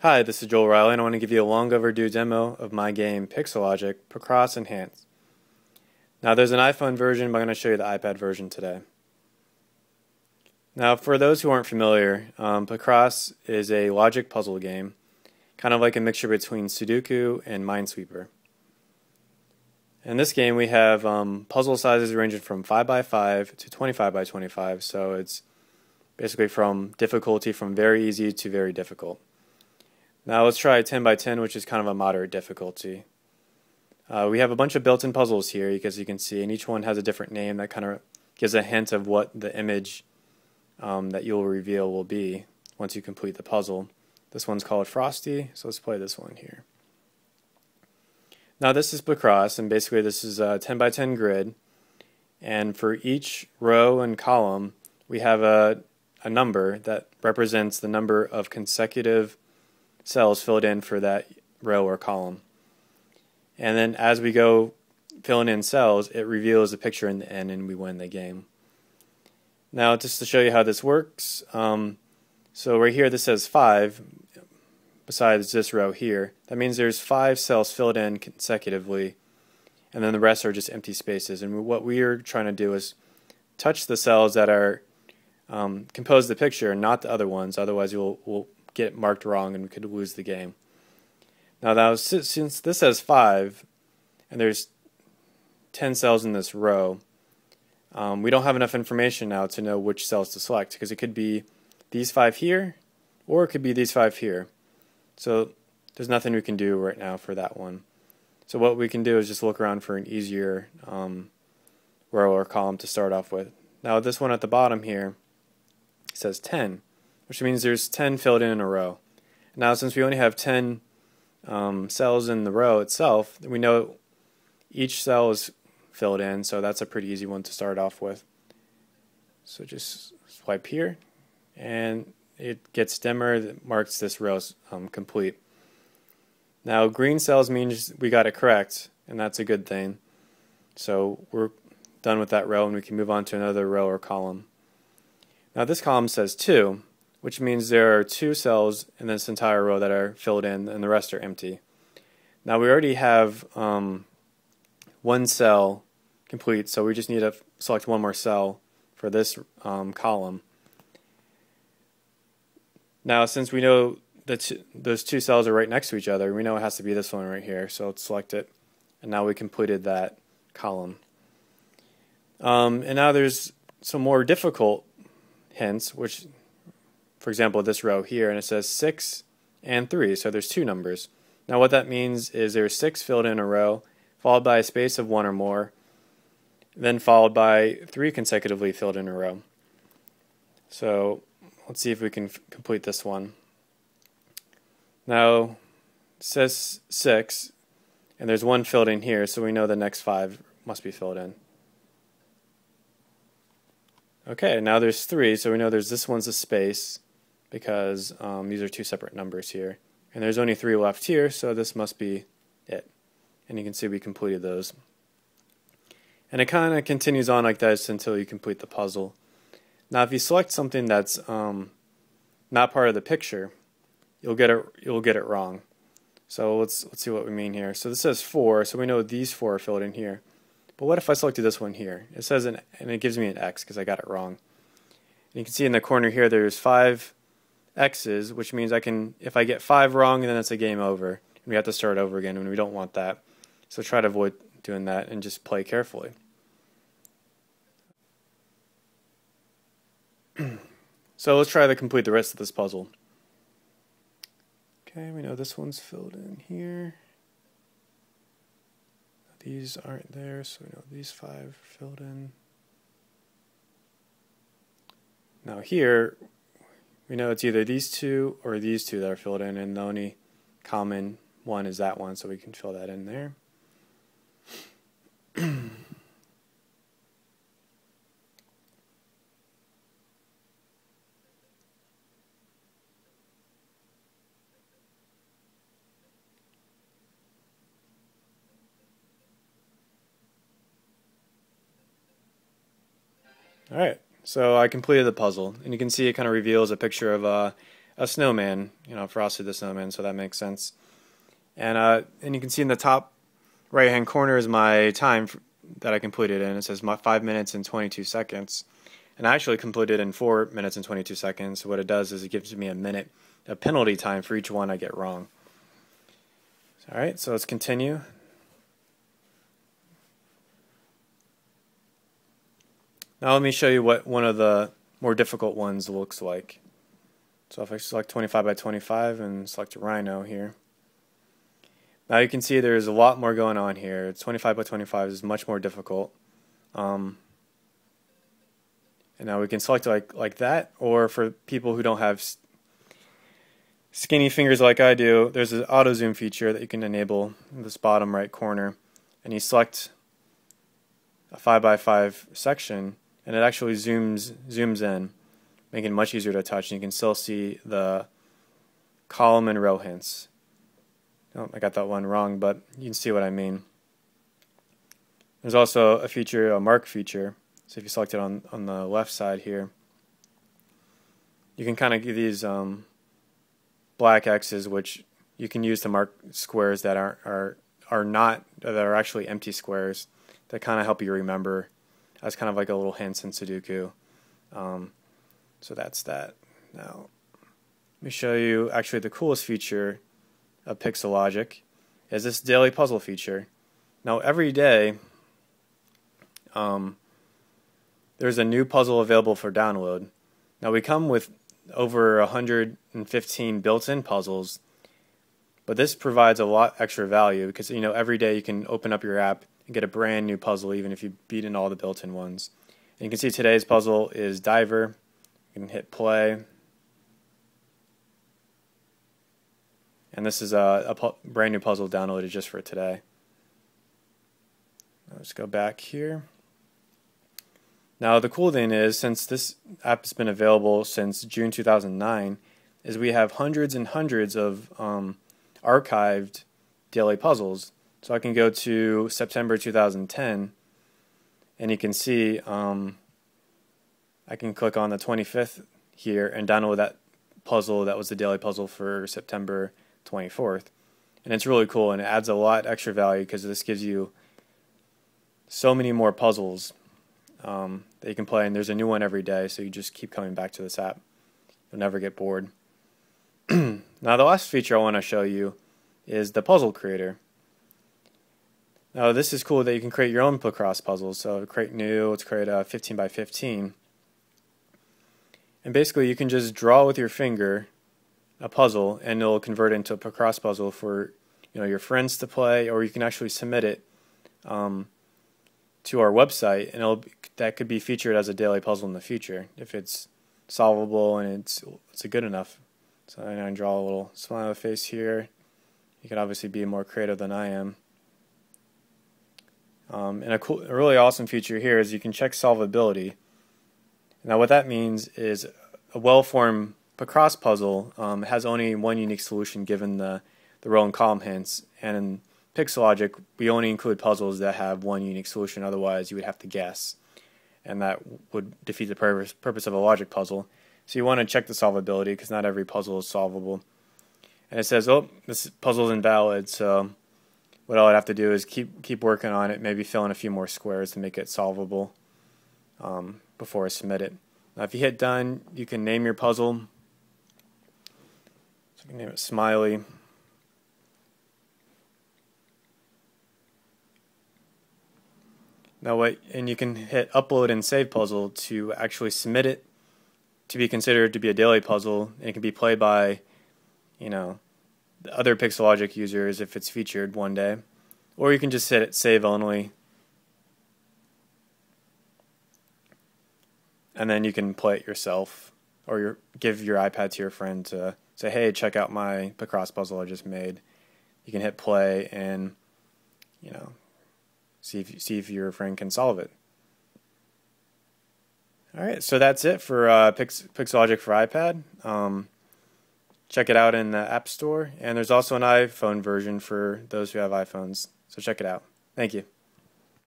Hi, this is Joel Riley, and I want to give you a long overdue demo of my game Pixelogic Picross Enhanced. Now, there's an iPhone version, but I'm going to show you the iPad version today. Now, for those who aren't familiar, Picross is a logic puzzle game, kind of like a mixture between Sudoku and Minesweeper. In this game, we have puzzle sizes ranging from 5x5 to 25x25, so it's basically from difficulty from very easy to very difficult. Now let's try 10x10, which is kind of a moderate difficulty. We have a bunch of built-in puzzles here, as you can see, and each one has a different name that kind of gives a hint of what the image that you'll reveal will be once you complete the puzzle. This one's called Frosty, so let's play this one here. Now this is Picross, and basically this is a 10x10 grid, and for each row and column we have a number that represents the number of consecutive cells filled in for that row or column. And then as we go filling in cells, it reveals a picture in the end and we win the game. Now just to show you how this works, so right here this says 5 besides this row here. That means there's 5 cells filled in consecutively, and then the rest are just empty spaces. And what we are trying to do is touch the cells that are compose the picture, not the other ones, otherwise we'll get marked wrong and we could lose the game. Now since this says 5 and there's 10 cells in this row, we don't have enough information now to know which cells to select, because it could be these 5 here or it could be these 5 here. So there's nothing we can do right now for that one. So what we can do is just look around for an easier row or column to start off with. Now this one at the bottom here says 10, which means there's 10 filled in a row. Now since we only have 10 cells in the row itself, we know each cell is filled in, so that's a pretty easy one to start off with. So just swipe here and it gets dimmer, that marks this row complete. Now green cells means we got it correct, and that's a good thing. So we're done with that row and we can move on to another row or column. Now this column says 2, which means there are 2 cells in this entire row that are filled in and the rest are empty. Now we already have 1 cell complete, so we just need to select one more cell for this column. Now since we know that those 2 cells are right next to each other, we know it has to be this one right here, so let's select it, and now we completed that column. And now there's some more difficult hints, which, for example, this row here, and it says 6 and 3, so there's 2 numbers. Now what that means is there's 6 filled in a row, followed by a space of 1 or more, then followed by 3 consecutively filled in a row. So let's see if we can complete this one. Now it says 6, and there's 1 filled in here, so we know the next 5 must be filled in. Okay, now there's 3, so we know this one's a space, because these are 2 separate numbers here. And there's only 3 left here, so this must be it. And you can see we completed those. And it kind of continues on like this until you complete the puzzle. Now if you select something that's not part of the picture, you'll get it wrong. So let's see what we mean here. So this says 4, so we know these 4 are filled in here. But what if I selected this one here? It says and it gives me an X because I got it wrong. And you can see in the corner here there's 5 X's, which means if I get 5 wrong, then it's a game over. And we have to start over again, and we don't want that. So try to avoid doing that and just play carefully. So let's try to complete the rest of this puzzle. Okay, we know this one's filled in here. These aren't there, so we know these 5 are filled in. Now here, we know it's either these 2 or these 2 that are filled in, and the only common one is that one, so we can fill that in there. Alright, so I completed the puzzle, and you can see it kind of reveals a picture of a snowman, Frosty the Snowman, so that makes sense. And you can see in the top right-hand corner is my time that I completed in. It says 5 minutes and 22 seconds. And I actually completed in 4 minutes and 22 seconds. So what it does is it gives me a minute of penalty time for each one I get wrong. Alright, so let's continue. Now let me show you what one of the more difficult ones looks like. So if I select 25 by 25 and select Rhino here. Now you can see there's a lot more going on here. 25 by 25 is much more difficult. And now we can select like that, or for people who don't have skinny fingers like I do, there's an auto zoom feature that you can enable in this bottom right corner, and you select a 5 by 5 section, and it actually zooms in, making it much easier to touch, and you can still see the column and row hints. Oh, I got that one wrong, but you can see what I mean. There's also a feature, a mark feature. So if you select it on the left side here, you can kind of give these black X's, which you can use to mark squares that are actually empty squares, that kind of help you remember as kind of like a little hints in Sudoku. So that's that. Now let me show you actually the coolest feature of Pixelogic is this daily puzzle feature. Now every day there's a new puzzle available for download. Now we come with over 115 built-in puzzles, but this provides a lot extra value because every day you can open up your app and get a brand new puzzle even if you've beaten all the built-in ones. And you can see today's puzzle is Diver. You can hit play. And this is a brand new puzzle downloaded just for today. Let's go back here. Now the cool thing is, since this app has been available since June 2009, is we have hundreds and hundreds of archived daily puzzles. So I can go to September 2010, and you can see I can click on the 25th here and download that puzzle that was the daily puzzle for September 24th. And it's really cool, and it adds a lot extra value because this gives you so many more puzzles that you can play, and there's a new one every day, so you just keep coming back to this app. You'll never get bored. Now the last feature I want to show you is the puzzle creator. Now this is cool that you can create your own Picross puzzles. So create new, let's create a 15 by 15. And basically you can just draw with your finger a puzzle, and it'll convert it into a Picross puzzle for your friends to play, or you can actually submit it to our website, and that could be featured as a daily puzzle in the future if it's solvable and it's good enough. So I'm going to draw a little smiley face here. You can obviously be more creative than I am. And a really awesome feature here is you can check solvability. Now what that means is a well-formed Picross puzzle has only one unique solution given the row and column hints, and in Pixelogic we only include puzzles that have one unique solution, otherwise you would have to guess, and that would defeat the purpose of a logic puzzle. So you want to check the solvability because not every puzzle is solvable. And it says, oh, this puzzle is invalid, so what I'll have to do is keep working on it, maybe fill in a few more squares to make it solvable before I submit it. Now if you hit done, you can name your puzzle. So I can name it Smiley. Now and you can hit upload and save puzzle to actually submit it to be considered to be a daily puzzle, and it can be played by the other Pixelogic users if it's featured one day, or you can just hit save only, and then you can play it yourself, or give your iPad to your friend to say, hey, check out my Picross puzzle I just made. You can hit play and see if your friend can solve it. Alright, so that's it for Pixelogic for iPad. Check it out in the App Store, and there's also an iPhone version for those who have iPhones, so check it out. Thank you.